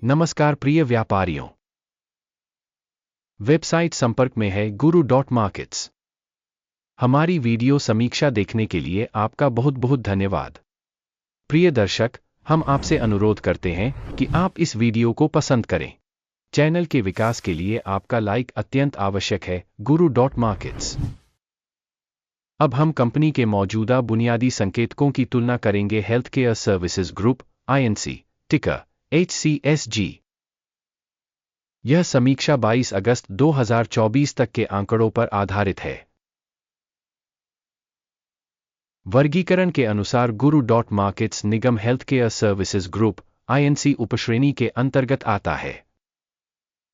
नमस्कार प्रिय व्यापारियों। वेबसाइट संपर्क में है guru.markets। हमारी वीडियो समीक्षा देखने के लिए आपका बहुत बहुत धन्यवाद। प्रिय दर्शक, हम आपसे अनुरोध करते हैं कि आप इस वीडियो को पसंद करें। चैनल के विकास के लिए आपका लाइक अत्यंत आवश्यक है। guru.markets। अब हम कंपनी के मौजूदा बुनियादी संकेतकों की तुलना करेंगे। Health care services group INC, टिकर HCSG। यह समीक्षा 22 अगस्त 2024 तक के आंकड़ों पर आधारित है। वर्गीकरण के अनुसार guru.markets Nigam health care services group INC उपश्रेणी के अंतर्गत आता है।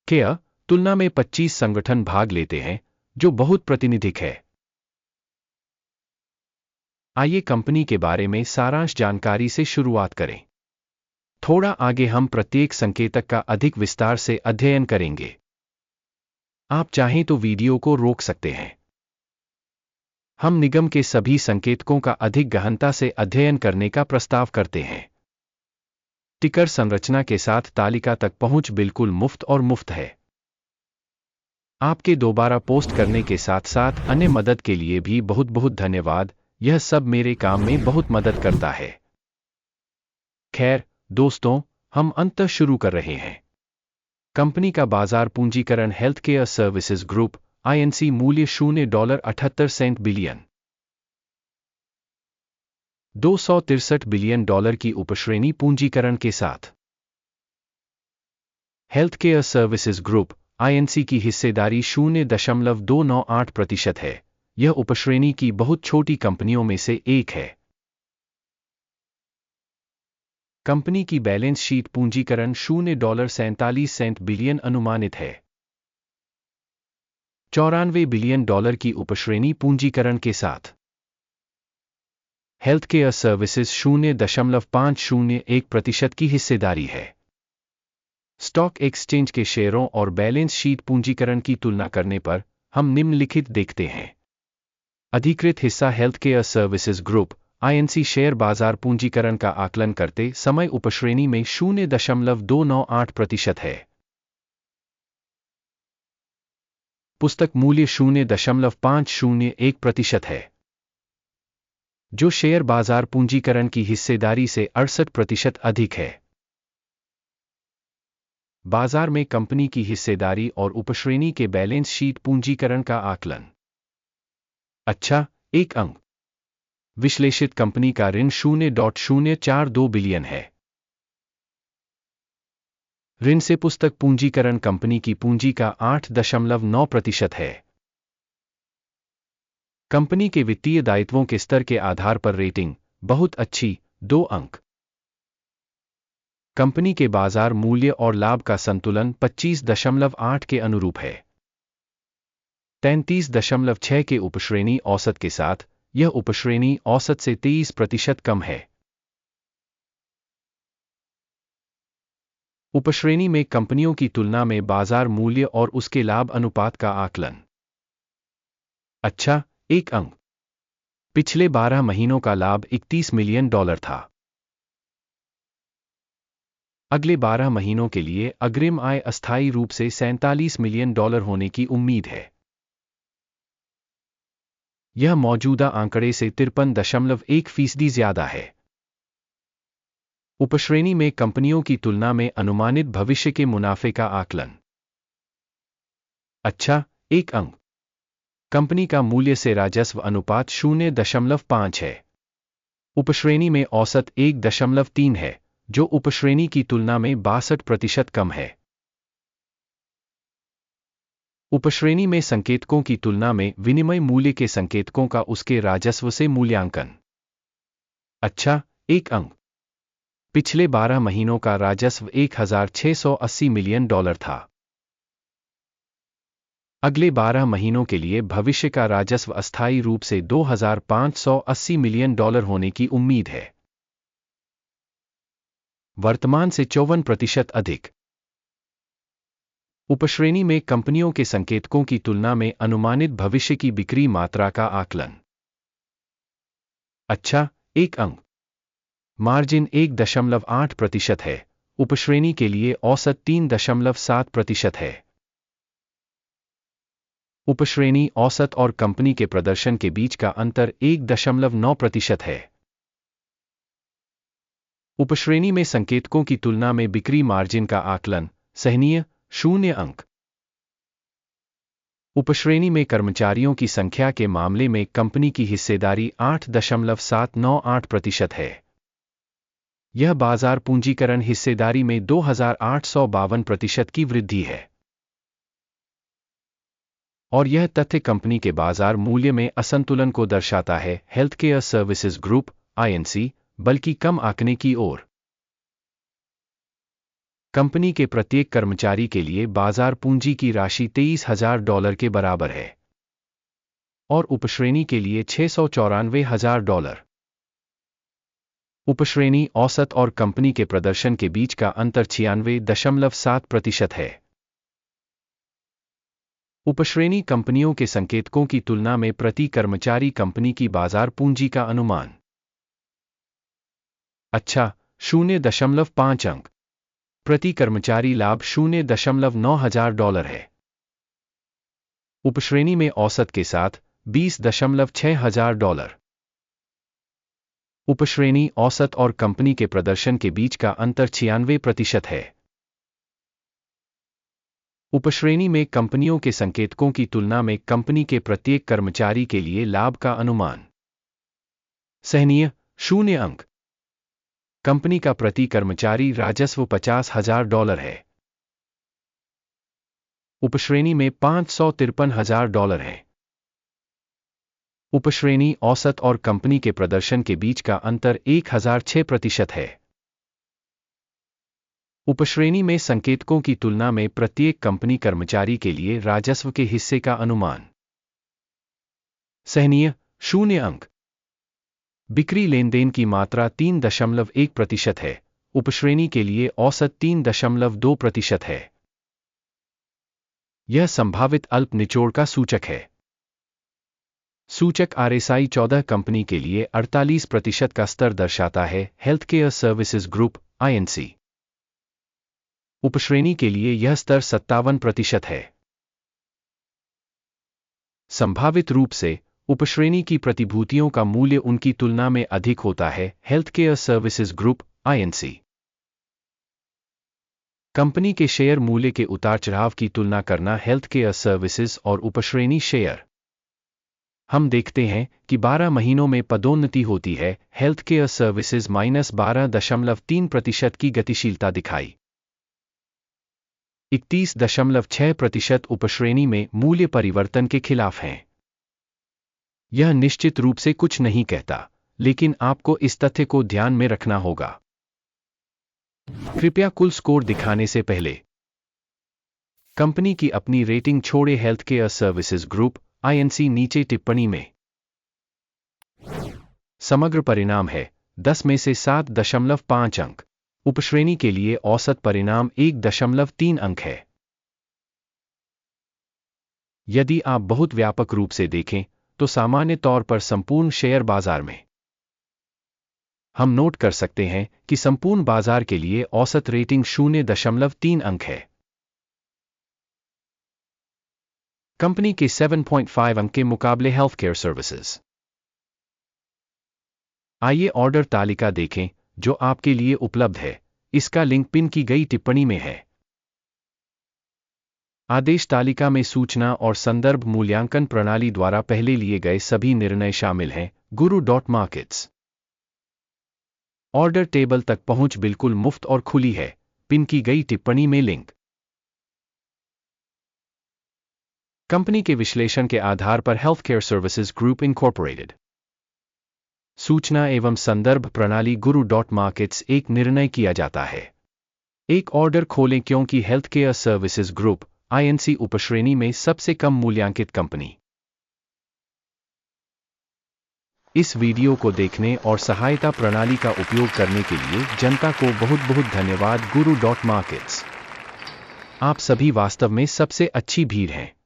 केयर तुलना में 25 संगठन भाग लेते हैं, जो बहुत प्रातिनिधिक है। आइए कंपनी के बारे में सारांश जानकारी से शुरुआत करें। थोड़ा आगे हम प्रत्येक संकेतक का अधिक विस्तार से अध्ययन करेंगे। आप चाहें तो वीडियो को रोक सकते हैं। हम निगम के सभी संकेतकों का अधिक गहनता से अध्ययन करने का प्रस्ताव करते हैं। टिकर संरचना के साथ तालिका तक पहुंच बिल्कुल मुफ्त और मुफ्त है। आपके दोबारा पोस्ट करने के साथ साथ अन्य मदद के लिए भी बहुत बहुत धन्यवाद। यह सब मेरे काम में बहुत मदद करता है। खैर दोस्तों, हम अंततः शुरू कर रहे हैं। कंपनी का बाजार पूंजीकरण health care services group INC मूल्य $0.78 बिलियन, $263 बिलियन की उपश्रेणी पूंजीकरण के साथ। Health care services group INC की हिस्सेदारी 0.298% है। यह उपश्रेणी की बहुत छोटी कंपनियों में से एक है। कंपनी की बैलेंस शीट पूंजीकरण $0.47 बिलियन अनुमानित है। $94 बिलियन की उपश्रेणी पूंजीकरण के साथ। हेल्थ केयर सर्विसेज 0.501% की हिस्सेदारी है। स्टॉक एक्सचेंज के शेयरों और बैलेंस शीट पूंजीकरण की तुलना करने पर हम निम्नलिखित देखते हैं। अधिकृत हिस्सा health care services group INC share बाजार पूंजीकरण का आकलन करते समय उपश्रेणी में 0.298% है। पुस्तक मूल्य 0.501% है, जो शेयर बाजार पूंजीकरण की हिस्सेदारी से 68% अधिक है। बाजार में कंपनी की हिस्सेदारी और उपश्रेणी के बैलेंस शीट पूंजीकरण का आकलन। अच्छा, 1 अंक। विश्लेषित कंपनी का ऋण 0.042 बिलियन है। ऋण से पुस्तक पूंजीकरण कंपनी की पूंजी का 8.9% है। कंपनी के वित्तीय दायित्वों के स्तर के आधार पर रेटिंग बहुत अच्छी, 2 अंक। कंपनी के बाजार मूल्य और लाभ का संतुलन 25.8 के अनुरूप है। 33.6 के उपश्रेणी औसत के साथ यह उपश्रेणी औसत से 23% कम है। उपश्रेणी में कंपनियों की तुलना में बाजार मूल्य और उसके लाभ अनुपात का आकलन। अच्छा, 1 अंक। पिछले 12 महीनों का लाभ $31 मिलियन था। अगले 12 महीनों के लिए अग्रिम आय अस्थायी रूप से $47 मिलियन होने की उम्मीद है। यह मौजूदा आंकड़े से 53.1% ज्यादा है। उपश्रेणी में कंपनियों की तुलना में अनुमानित भविष्य के मुनाफे का आकलन। अच्छा, 1 अंक। कंपनी का मूल्य से राजस्व अनुपात 0.5 है। उपश्रेणी में औसत 1.3 है, जो उपश्रेणी की तुलना में 62% कम है। उपश्रेणी में संकेतकों की तुलना में विनिमय मूल्य के संकेतकों का उसके राजस्व से मूल्यांकन। अच्छा, 1 अंक। पिछले 12 महीनों का राजस्व $1,680 मिलियन था। अगले 12 महीनों के लिए भविष्य का राजस्व अस्थायी रूप से $2,580 मिलियन होने की उम्मीद है। वर्तमान से 54% अधिक। उपश्रेणी में कंपनियों के संकेतकों की तुलना में अनुमानित भविष्य की बिक्री मात्रा का आकलन। अच्छा, 1 अंक। मार्जिन 1.8% है, उपश्रेणी के लिए औसत 3.7% है। उपश्रेणी, औसत और कंपनी के प्रदर्शन के बीच का अंतर 1.9% है। उपश्रेणी में संकेतकों की तुलना में बिक्री मार्जिन का आकलन सहनीय 0 अंक। उपश्रेणी में कर्मचारियों की संख्या के मामले में कंपनी की हिस्सेदारी 8.798% है। यह बाजार पूंजीकरण हिस्सेदारी में 2852% की वृद्धि है। और यह तथ्य कंपनी के बाजार मूल्य में असंतुलन को दर्शाता है, हेल्थकेयर सर्विसेज ग्रुप (INC) बल्कि कम आंकने की ओर। कंपनी के प्रत्येक कर्मचारी के लिए बाजार पूंजी की राशि $23,000 के बराबर है और उपश्रेणी के लिए $694,000। उपश्रेणी, औसत और कंपनी के प्रदर्शन के बीच का अंतर 96.7% है। उपश्रेणी कंपनियों के संकेतकों की तुलना में प्रति कर्मचारी कंपनी की बाजार पूंजी का अनुमान। अच्छा, 0.5 अंक। प्रति कर्मचारी लाभ $0.9,000 है। उपश्रेणी में औसत के साथ $20,600। उपश्रेणी, औसत और कंपनी के प्रदर्शन के बीच का अंतर 96% है। उपश्रेणी में कंपनियों के संकेतकों की तुलना में कंपनी के प्रत्येक कर्मचारी के लिए लाभ का अनुमान। सहनीय 0 अंक। कंपनी का प्रति कर्मचारी राजस्व $50,000 है। उपश्रेणी में $553,000 है। उपश्रेणी, औसत और कंपनी के प्रदर्शन के बीच का अंतर 1006% है। उपश्रेणी में संकेतकों की तुलना में प्रत्येक कंपनी कर्मचारी के लिए राजस्व के हिस्से का अनुमान। सहनीय 0 अंक। बिक्री लेनदेन की मात्रा 3.1% है। उपश्रेणी के लिए औसत 3.2% है। यह संभावित अल्प निचोड़ का सूचक है। सूचक RSI 14 कंपनी के लिए 48% का स्तर दर्शाता है, हेल्थकेयर सर्विसेज ग्रुप (INC). उपश्रेणी के लिए यह स्तर 57% है। संभावित रूप से उपश्रेणी की प्रतिभूतियों का मूल्य उनकी तुलना में अधिक होता है, healthcare services group (INC). Company के शेयर मूल्य के उतार-चढ़ाव की तुलना करना हेल्थकेयर सर्विसेज और उपश्रेणी शेयर। हम देखते हैं कि 12 महीनों में पदोन्नति होती है, हेल्थकेयर सर्विसेज -12.3% की गतिशीलता दिखाई। 31.6% उपश्रेणी में मूल्य परिवर्तन के खिलाफ हैं। यह निश्चित रूप से कुछ नहीं कहता, लेकिन आपको इस तथ्य को ध्यान में रखना होगा। कृपया कुल स्कोर दिखाने से पहले कंपनी की अपनी रेटिंग छोड़े। हेल्थकेयर सर्विसेज ग्रुप (INC) नीचे टिप्पणी में समग्र परिणाम है 10 में से 7.5 अंक। उपश्रेणी के लिए औसत परिणाम 1.3 अंक है। यदि आप बहुत व्यापक रूप से देखें तो सामान्य तौर पर संपूर्ण शेयर बाजार में हम नोट कर सकते हैं कि संपूर्ण बाजार के लिए औसत रेटिंग 0.3 अंक है। कंपनी के 7.5 अंक के मुकाबले हेल्थकेयर सर्विसेज। आइए ऑर्डर तालिका देखें जो आपके लिए उपलब्ध है। इसका लिंक पिन की गई टिप्पणी में है। आदेश तालिका में सूचना और संदर्भ मूल्यांकन प्रणाली द्वारा पहले लिए गए सभी निर्णय शामिल हैं। Guru.markets। ऑर्डर टेबल तक पहुंच बिल्कुल मुफ्त और खुली है। पिन की गई टिप्पणी में लिंक। कंपनी के विश्लेषण के आधार पर हेल्थकेयर सर्विसेज ग्रुप इनकॉर्पोरेटेड। सूचना एवं संदर्भ प्रणाली Guru.markets एक निर्णय किया जाता है। एक ऑर्डर खोलें क्योंकि हेल्थकेयर सर्विसेज ग्रुप (INC) उपश्रेणी में सबसे कम मूल्यांकित कंपनी। इस वीडियो को देखने और सहायता प्रणाली का उपयोग करने के लिए जनता को बहुत बहुत धन्यवाद। Guru.markets। आप सभी वास्तव में सबसे अच्छी भीड़ हैं।